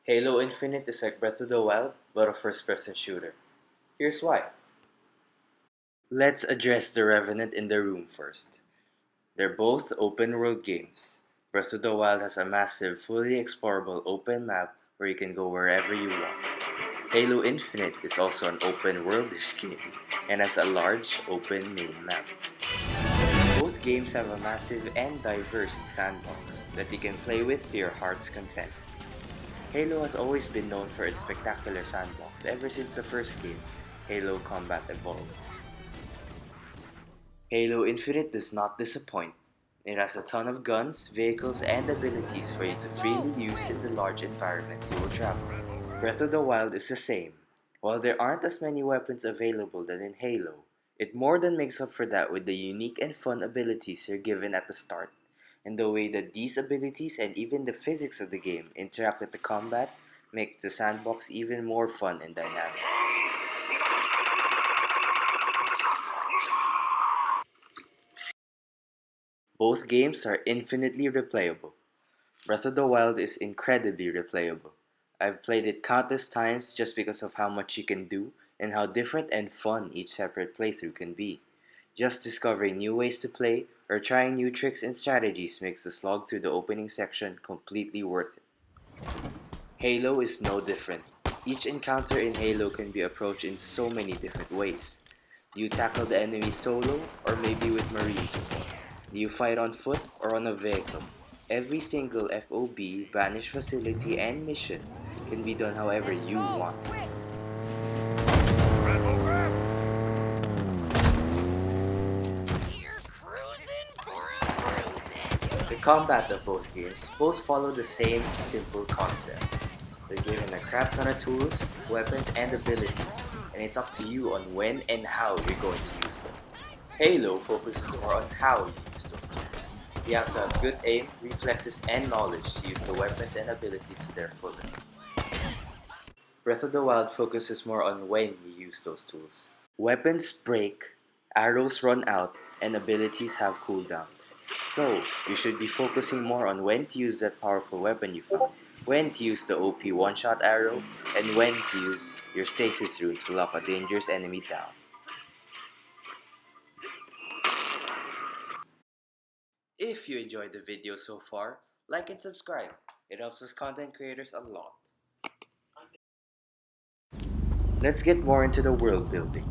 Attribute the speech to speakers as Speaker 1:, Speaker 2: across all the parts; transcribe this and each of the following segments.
Speaker 1: Halo Infinite is like Breath of the Wild, but a first-person shooter. Here's why. Let's address the Revenant in the room first. They're both open-world games. Breath of the Wild has a massive, fully explorable open map where you can go wherever you want. Halo Infinite is also an open-worldish game and has a large, open main map. Both games have a massive and diverse sandbox that you can play with to your heart's content. Halo has always been known for its spectacular sandbox ever since the first game, Halo Combat Evolved. Halo Infinite does not disappoint. It has a ton of guns, vehicles, and abilities for you to freely use in the large environments you will travel. Breath of the Wild is the same. While there aren't as many weapons available than in Halo, it more than makes up for that with the unique and fun abilities you're given at the start, and the way that these abilities and even the physics of the game interact with the combat make the sandbox even more fun and dynamic. Both games are infinitely replayable. Breath of the Wild is incredibly replayable. I've played it countless times just because of how much you can do and how different and fun each separate playthrough can be. Just discovering new ways to play or trying new tricks and strategies makes the slog through the opening section completely worth it. Halo is no different. Each encounter in Halo can be approached in so many different ways. Do you tackle the enemy solo or maybe with marine support? Do you fight on foot or on a vehicle? Every single FOB, banished facility, and mission can be done however you want. The combat of both games both follow the same simple concept. They're given a crap ton of tools, weapons, and abilities, and it's up to you on when and how you're going to use them. Halo focuses more on how you use those tools. You have to have good aim, reflexes, and knowledge to use the weapons and abilities to their fullest. Breath of the Wild focuses more on when you use those tools. Weapons break, arrows run out, and abilities have cooldowns. So, you should be focusing more on when to use that powerful weapon you found, when to use the OP one-shot arrow, and when to use your stasis rune to lock a dangerous enemy down. If you enjoyed the video so far, like and subscribe. It helps us content creators a lot. Let's get more into the world building.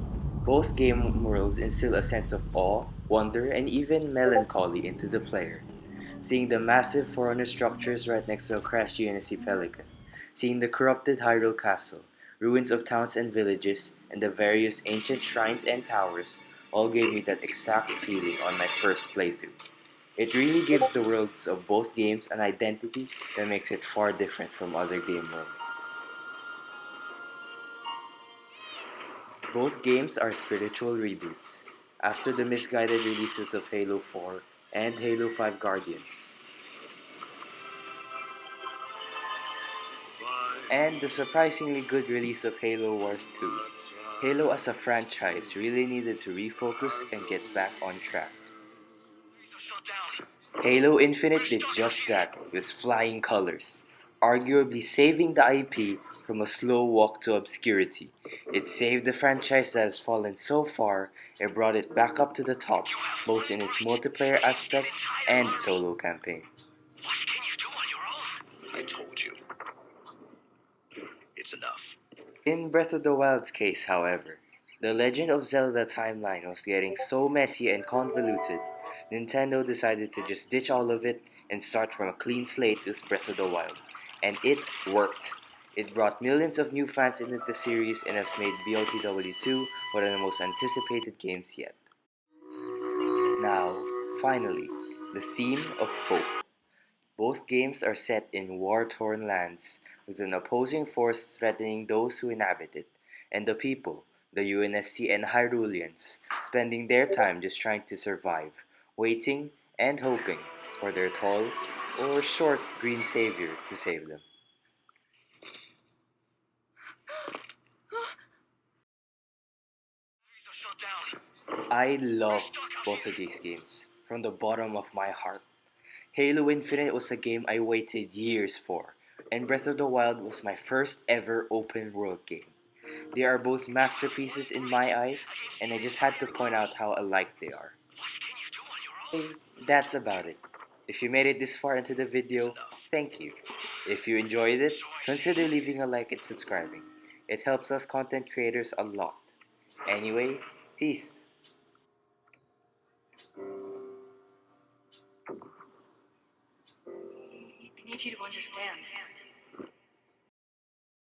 Speaker 1: Both game worlds instill a sense of awe, wonder, and even melancholy into the player. Seeing the massive Forerunner structures right next to a crashed UNSC Pelican, seeing the corrupted Hyrule Castle, ruins of towns and villages, and the various ancient shrines and towers all gave me that exact feeling on my first playthrough. It really gives the worlds of both games an identity that makes it far different from other game worlds. Both games are spiritual reboots, after the misguided releases of Halo 4 and Halo 5 Guardians, and the surprisingly good release of Halo Wars 2. Halo as a franchise really needed to refocus and get back on track. Halo Infinite did just that with flying colors, arguably saving the IP from a slow walk to obscurity. It saved the franchise that has fallen so far and brought it back up to the top, both in its multiplayer aspect and solo campaign.
Speaker 2: What can you do on your own? I told you. It's enough.
Speaker 1: In Breath of the Wild's case, however, the Legend of Zelda timeline was getting so messy and convoluted, Nintendo decided to just ditch all of it and start from a clean slate with Breath of the Wild. And it worked. It brought millions of new fans into the series and has made BOTW 2 one of the most anticipated games yet. Now, finally, the theme of hope. Both games are set in war-torn lands, with an opposing force threatening those who inhabit it, and the people, the UNSC and Hyruleans, spending their time just trying to survive, waiting and hoping for their tall or short green savior to save them. I love both of these games, from the bottom of my heart. Halo Infinite was a game I waited years for, and Breath of the Wild was my first ever open world game. They are both masterpieces in my eyes, and I just had to point out how alike they are. Hey, that's about it. If you made it this far into the video, thank you. If you enjoyed it, consider leaving a like and subscribing. It helps us content creators a lot. Anyway, peace.
Speaker 3: I need you to understand.